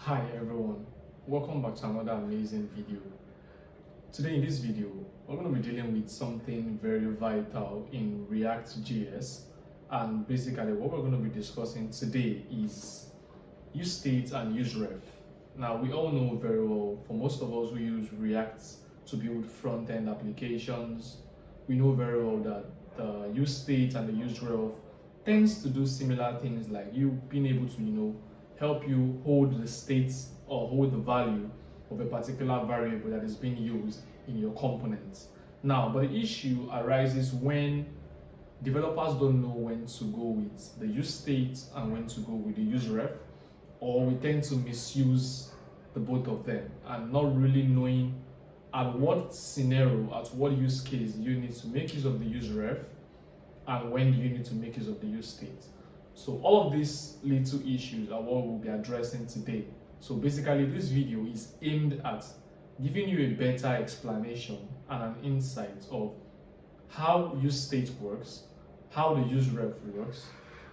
Hi everyone, welcome back to another amazing video. Today in this video, we're going to be dealing with something very vital in React.js, and basically what we're going to be discussing today is useState and useRef. Now we all know very well, for most of us who use React to build front-end applications, we know very well that the useState and the useRef tends to do similar things, like you being able to help you hold the state or hold the value of a particular variable that is being used in your component. Now, but the issue arises when developers don't know when to go with the useState and when to go with the useRef, or we tend to misuse the both of them and not really knowing at what scenario, at what use case you need to make use of the useRef and when do you need to make use of the useState. So all of these little issues are what we'll be addressing today. So basically this video is aimed at giving you a better explanation and an insight of how useState works, how the useRef works,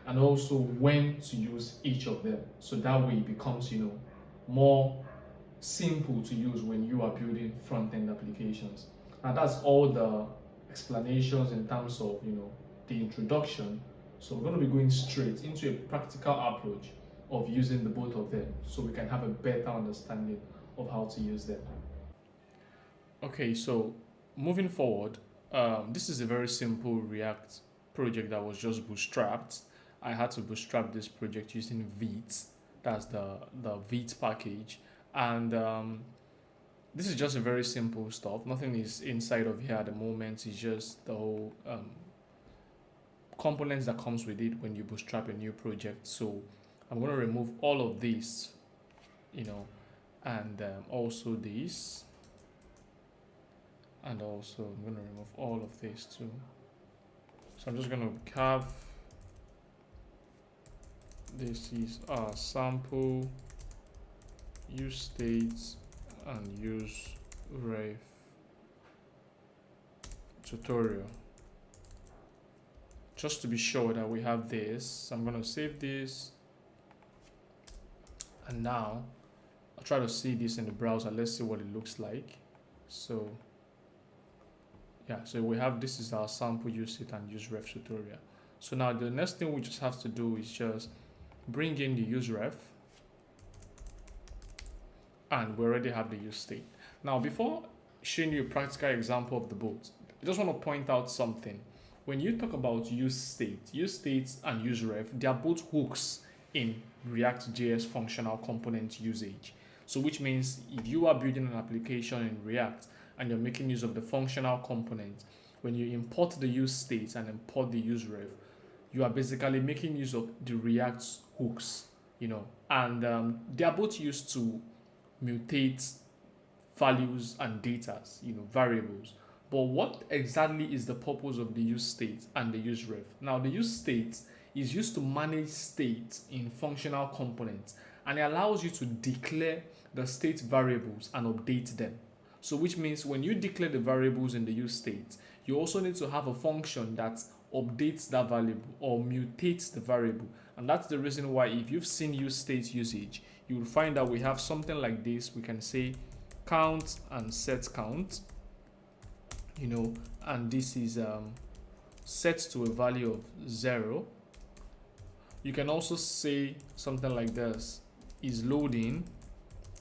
and also when to use each of them. So that way it becomes more simple to use when you are building front-end applications. And that's all the explanations in terms of the introduction. So we're going to be going straight into a practical approach of using the both of them so we can have a better understanding of how to use them. Okay, so moving forward, this is a very simple React project that was just bootstrapped. I had to bootstrap this project using Vite, that's the Vite package, and this is just a very simple stuff. Nothing is inside of here at the moment. It's just the whole components that comes with it when you bootstrap a new project. So I'm going to remove all of these, and also this, and also I'm going to remove all of this too. So I'm just going to have this is our sample useState and useRef tutorial. Just to be sure that we have this, I'm going to save this. And now I'll try to see this in the browser. Let's see what it looks like. So yeah, so we have, this is our sample useState and useRef tutorial. So now the next thing we just have to do is just bring in the useRef, and we already have the useState. Now before showing you a practical example of the both, I just want to point out something. When you talk about useState and useRef, they are both hooks in React.js functional component usage. So which means if you are building an application in React and you're making use of the functional component, when you import the useState and import the useRef, you are basically making use of the React hooks, and they are both used to mutate values and data, variables. But what exactly is the purpose of the useState and the useRef? Now, the useState is used to manage state in functional components, and it allows you to declare the state variables and update them. So which means when you declare the variables in the useState, you also need to have a function that updates that variable or mutates the variable. And that's the reason why if you've seen useState usage, you will find that we have something like this. We can say count and set count, and this is set to a value of 0. You can also say something like this: is loading,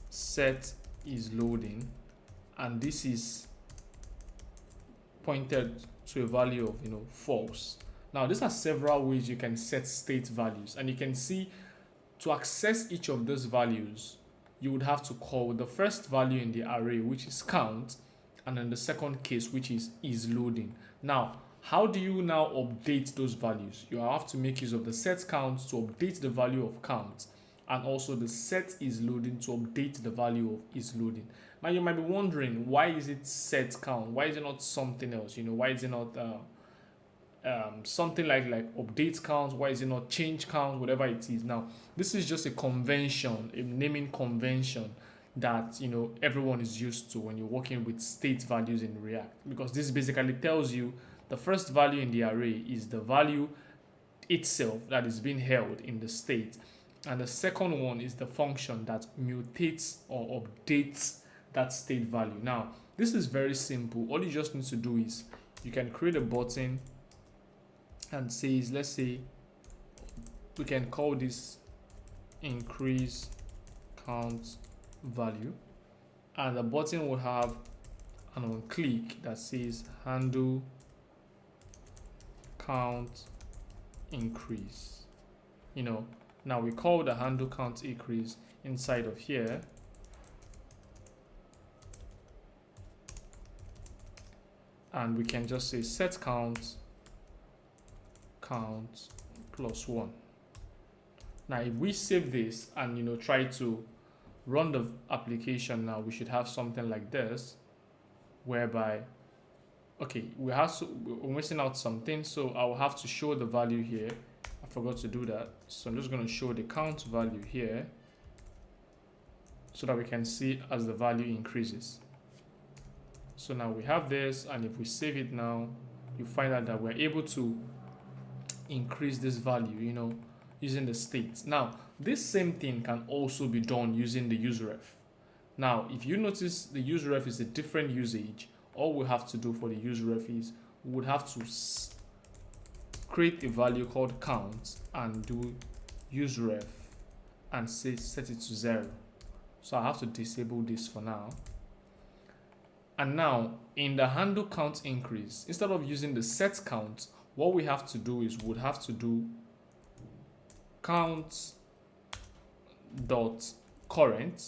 set is loading, and this is pointed to a value of false. Now these are several ways you can set state values, and you can see to access each of those values you would have to call the first value in the array, which is count, and then the second case, which is loading. Now, how do you now update those values? You have to make use of the set count to update the value of count, and also the set is loading to update the value of is loading. Now you might be wondering, why is it set count? Why is it not something else? Why is it not something like update count? Why is it not change count? Whatever it is. Now this is just a convention, a naming convention that everyone is used to when you're working with state values in React, because this basically tells you the first value in the array is the value itself that is being held in the state, And the second one is the function that mutates or updates that state value. Now, this is very simple. All you just need to do is you can create a button and says, let's say we can call this increase count value, and the button will have an on click that says handle count increase. Now we call the handle count increase inside of here, and we can just say set count plus 1. Now if we save this and try to run the application, now we should have something like this, whereby we're missing out something, so I will have to show the value here. I forgot to do that, so I'm just going to show the count value here so that we can see as the value increases. So now we have this, and if we save it now, you find out that we're able to increase this value, using the state. Now, this same thing can also be done using the useRef. Now, if you notice the useRef is a different usage, all we have to do for the useRef is we would have to create a value called count and do useRef and set it to 0. So I have to disable this for now. And now in the handle count increase, instead of using the set count, what we have to do is we'd have to do count dot current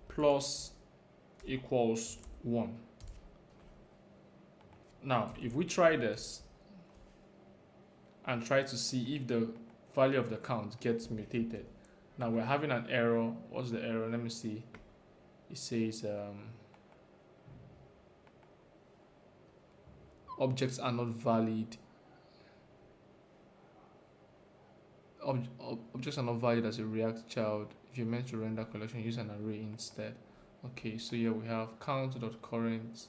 plus equals 1. Now if we try this and try to see if the value of the count gets mutated, now we're having an error. What's the error? Let me see. It says objects are not valid. Objects are not valid as a React child. If you're meant to render collection, use an array instead. Okay, so here we have count.current.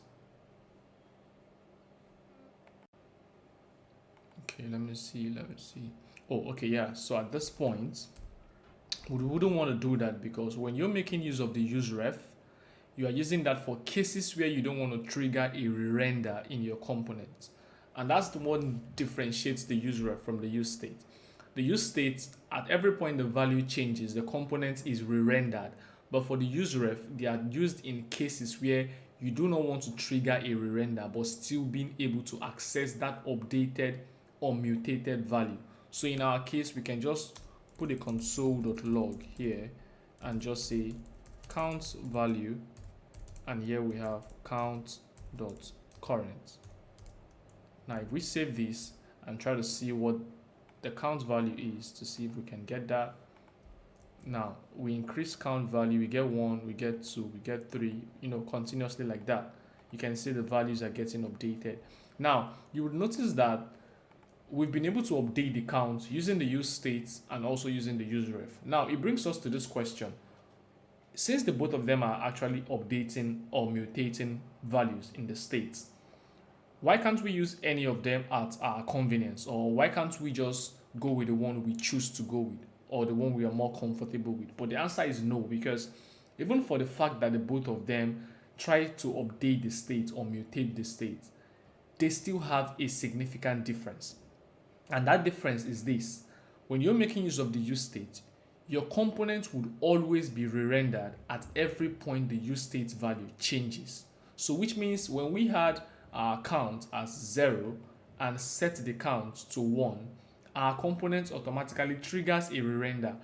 Okay, let me see. Oh, okay, yeah. So at this point, we wouldn't want to do that, because when you're making use of the useRef, you are using that for cases where you don't want to trigger a re-render in your component. And that's the one differentiates the useRef from the useState. The useState, at every point the value changes, the component is re-rendered. But for the useRef, they are used in cases where you do not want to trigger a re-render, but still being able to access that updated or mutated value. So in our case, we can just put a console.log here and just say count value, and here we have count.current. Now if we save this and try to see what the count value is, to see if we can get that. Now we increase count value, we get 1, we get 2, we get 3, continuously like that. You can see the values are getting updated. Now you would notice that we've been able to update the count using the useState and also using the useRef. Now it brings us to this question. Since the both of them are actually updating or mutating values in the states, why can't we use any of them at our convenience? Or why can't we just go with the one we choose to go with, or the one we are more comfortable with? But the answer is no, because even for the fact that the both of them try to update the state or mutate the state, they still have a significant difference. And that difference is this: when you're making use of the useState, your component would always be re-rendered at every point the useState value changes. So which means when we had our count as 0 and set the count to 1, our component automatically triggers a re-render.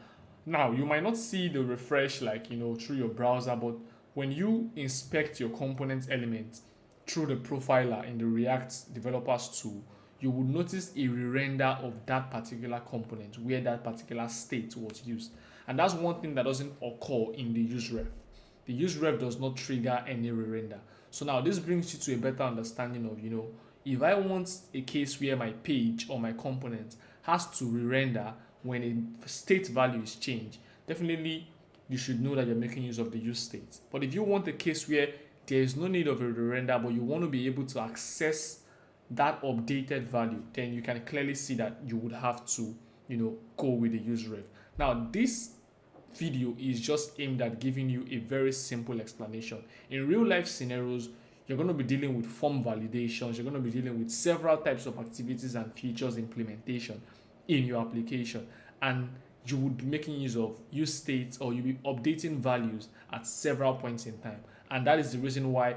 Now you might not see the refresh through your browser, but when you inspect your component element through the profiler in the React developers tool, you will notice a re-render of that particular component where that particular state was used. And that's one thing that doesn't occur in the useRef. The useRef does not trigger any re-render. So now this brings you to a better understanding of, if I want a case where my page or my component has to re-render when a state value is changed, definitely you should know that you're making use of the useState. But if you want a case where there is no need of a re-render, but you want to be able to access that updated value, then you can clearly see that you would have to, go with the useRef. Now, this video is just aimed at giving you a very simple explanation. In real life scenarios, you're going to be dealing with form validations, you're going to be dealing with several types of activities and features implementation in your application, and you would be making use of useState, or you'll be updating values at several points in time. And that is the reason why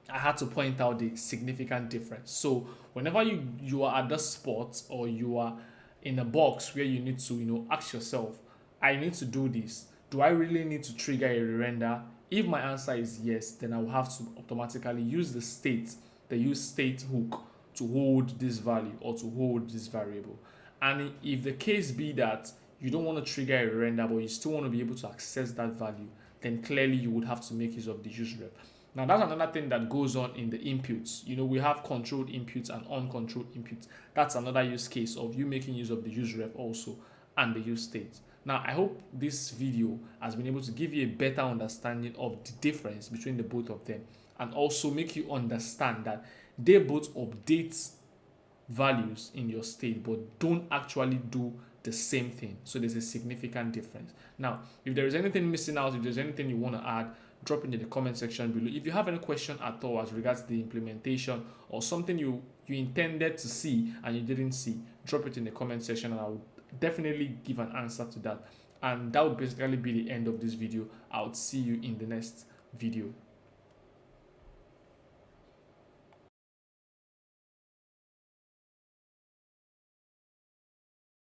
I had to point out the significant difference. So whenever you are at the spot, or you are in a box where you need to ask yourself, I need to do this, do I really need to trigger a render? If my answer is yes, then I will have to automatically use the useState hook to hold this value or to hold this variable. And if the case be that you don't want to trigger a render but you still want to be able to access that value, then clearly you would have to make use of the useRef. Now, that's another thing that goes on in the inputs. We have controlled inputs and uncontrolled inputs. That's another use case of you making use of the useRef also and the useState. Now, I hope this video has been able to give you a better understanding of the difference between the both of them, and also make you understand that they both update values in your state but don't actually do the same thing. So there's a significant difference. Now, if there is anything missing out, if there's anything you want to add, drop it in the comment section below. If you have any question at all as regards to the implementation, or something you intended to see and you didn't see, drop it in the comment section and I will definitely give an answer to that. And that would basically be the end of this video. I would see you in the next video.